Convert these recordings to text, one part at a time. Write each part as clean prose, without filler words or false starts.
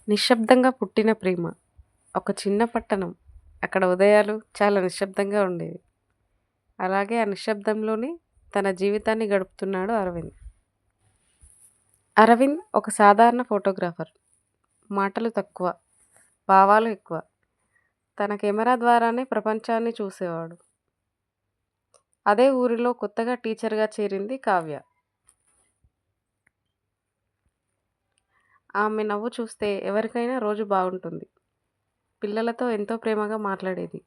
నిశ్శబ్దంగా పుట్టిన ప్రేమ. ఒక చిన్న పట్టణం. అక్కడ ఉదయాలు చాలా నిశ్శబ్దంగా ఉండేవి. అలాగే ఆ నిశ్శబ్దంలోనే తన జీవితాన్ని గడుపుతున్నాడు అరవింద్. అరవింద్ ఒక సాధారణ ఫోటోగ్రాఫర్. మాటలు తక్కువ, భావాలు ఎక్కువ. తన కెమెరా ద్వారానే ప్రపంచాన్ని చూసేవాడు. అదే ఊరిలో కొత్తగా టీచర్గా చేరింది కావ్య. ఆమె నవ్వు చూస్తే ఎవరికైనా రోజు బాగుంటుంది. పిల్లలతో ఎంతో ప్రేమగా మాట్లాడేది.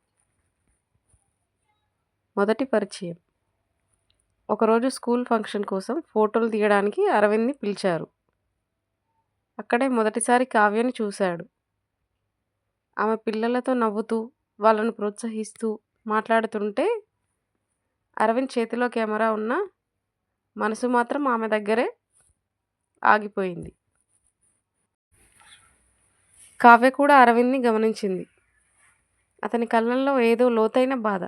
మొదటి పరిచయం. ఒకరోజు స్కూల్ ఫంక్షన్ కోసం ఫోటోలు తీయడానికి అరవింద్ని పిలిచారు. అక్కడే మొదటిసారి కావ్యని చూశాడు. ఆమె పిల్లలతో నవ్వుతూ, వాళ్ళను ప్రోత్సహిస్తూ మాట్లాడుతుంటే అరవింద్ చేతిలో కెమెరా ఉన్న మనసు మాత్రం ఆమె దగ్గరే ఆగిపోయింది. కావ్య కూడా అరవింద్ని గమనించింది. అతని కళ్ళల్లో ఏదో లోతైన బాధ,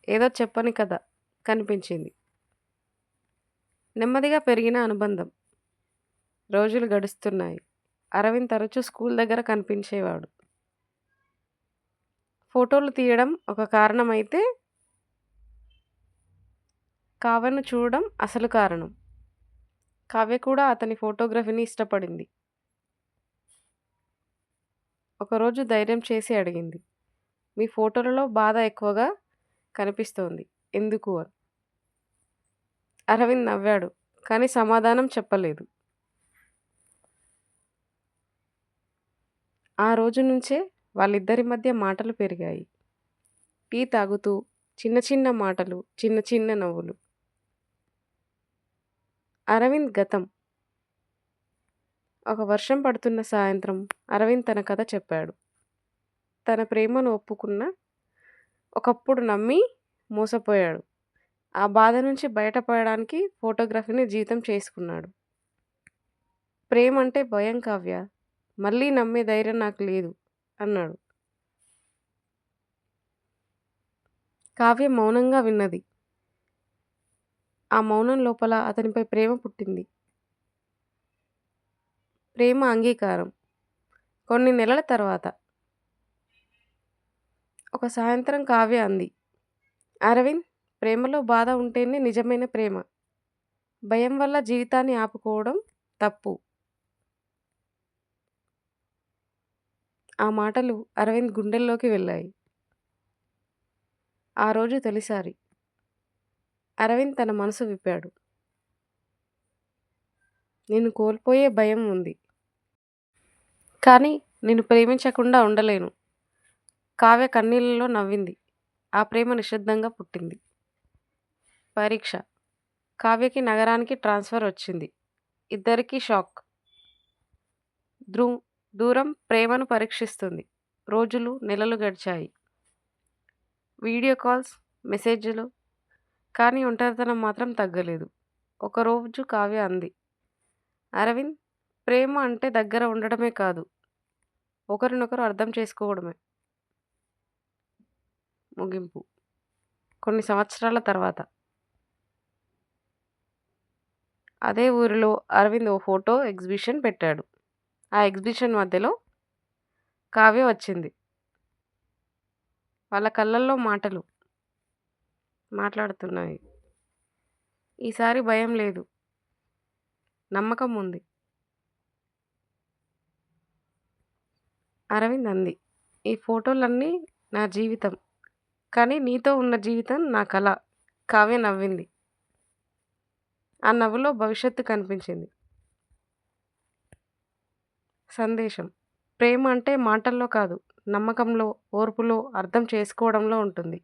ఏదో చెప్పని కథ కనిపించింది. నెమ్మదిగా పెరిగిన అనుబంధం. రోజులు గడుస్తున్నాయి. అరవింద్ తరచూ స్కూల్ దగ్గర కనిపించేవాడు. ఫోటోలు తీయడం ఒక కారణమైతే కావ్యను చూడడం అసలు కారణం. కావ్య కూడా అతని ఫోటోగ్రఫీని ఇష్టపడింది. ఒకరోజు ధైర్యం చేసి అడిగింది, మీ ఫోటోలలో బాధ ఎక్కువగా కనిపిస్తోంది, ఎందుకు అని. అరవింద్ నవ్వాడు, కానీ సమాధానం చెప్పలేదు. ఆ రోజు నుంచే వాళ్ళిద్దరి మధ్య మాటలు పెరిగాయి. టీ తాగుతూ చిన్న చిన్న మాటలు, చిన్న చిన్న నవ్వులు. అరవింద్ గతం. ఒక వర్షం పడుతున్న సాయంత్రం అరవింద్ తన కథ చెప్పాడు. తన ప్రేమను ఒప్పుకున్న, ఒకప్పుడు నమ్మి మోసపోయాడు. ఆ బాధ నుంచి బయటపడడానికి ఫోటోగ్రఫీని జీవితం చేసుకున్నాడు. ప్రేమ అంటే భయం కావ్య, మళ్ళీ నమ్మే ధైర్యం నాకు లేదు అన్నాడు. కావ్య మౌనంగా విన్నది. ఆ మౌనం లోపల అతనిపై ప్రేమ పుట్టింది. ప్రేమ అంగీకారం. కొన్ని నెలల తర్వాత ఒక సాయంత్రం కావ్య అంది, అరవింద్, ప్రేమలో బాధ ఉంటేనే నిజమైన ప్రేమ. భయం వల్ల జీవితాన్ని ఆపుకోవడం తప్పు. ఆ మాటలు అరవింద్ గుండెల్లోకి వెళ్ళాయి. ఆ రోజు తొలిసారి అరవింద్ తన మనసు విప్పాడు. నేను కోల్పోయే భయం ఉంది, కానీ నేను ప్రేమించకుండా ఉండలేను. కావ్య కన్నీళ్ళలో నవ్వింది. ఆ ప్రేమ నిశ్శబ్దంగా పుట్టింది. పరీక్ష. కావ్యకి నగరానికి ట్రాన్స్ఫర్ వచ్చింది. ఇద్దరికీ షాక్. దూరం ప్రేమను పరీక్షిస్తుంది. రోజులు నెలలు గడిచాయి. వీడియో కాల్స్, మెసేజ్లు, కానీ ఒంటరితనం మాత్రం తగ్గలేదు. ఒకరోజు కావ్య అంది, అరవింద్, ప్రేమ అంటే దగ్గర ఉండడమే కాదు, ఒకరినొకరు అర్థం చేసుకోవడమే. ముగింపు. కొన్ని సంవత్సరాల తర్వాత అదే ఊరిలో అరవింద్ ఓ ఫోటో ఎగ్జిబిషన్ పెట్టాడు. ఆ ఎగ్జిబిషన్ మధ్యలో కావ్య వచ్చింది. వాళ్ళ కళ్ళల్లో మాటలు మాట్లాడుతున్నాయి. ఈసారి భయం లేదు, నమ్మకం ఉంది. అరవింద్ అంది, ఈ ఫోటోలన్నీ నా జీవితం, కానీ నీతో ఉన్న జీవితం నా కల. కావ్య నవ్వింది. ఆ నవ్వులో భవిష్యత్తు కనిపించింది. సందేశం. ప్రేమ అంటే మాటల్లో కాదు, నమ్మకంలో, ఓర్పులో, అర్థం చేసుకోవడంలో ఉంటుంది.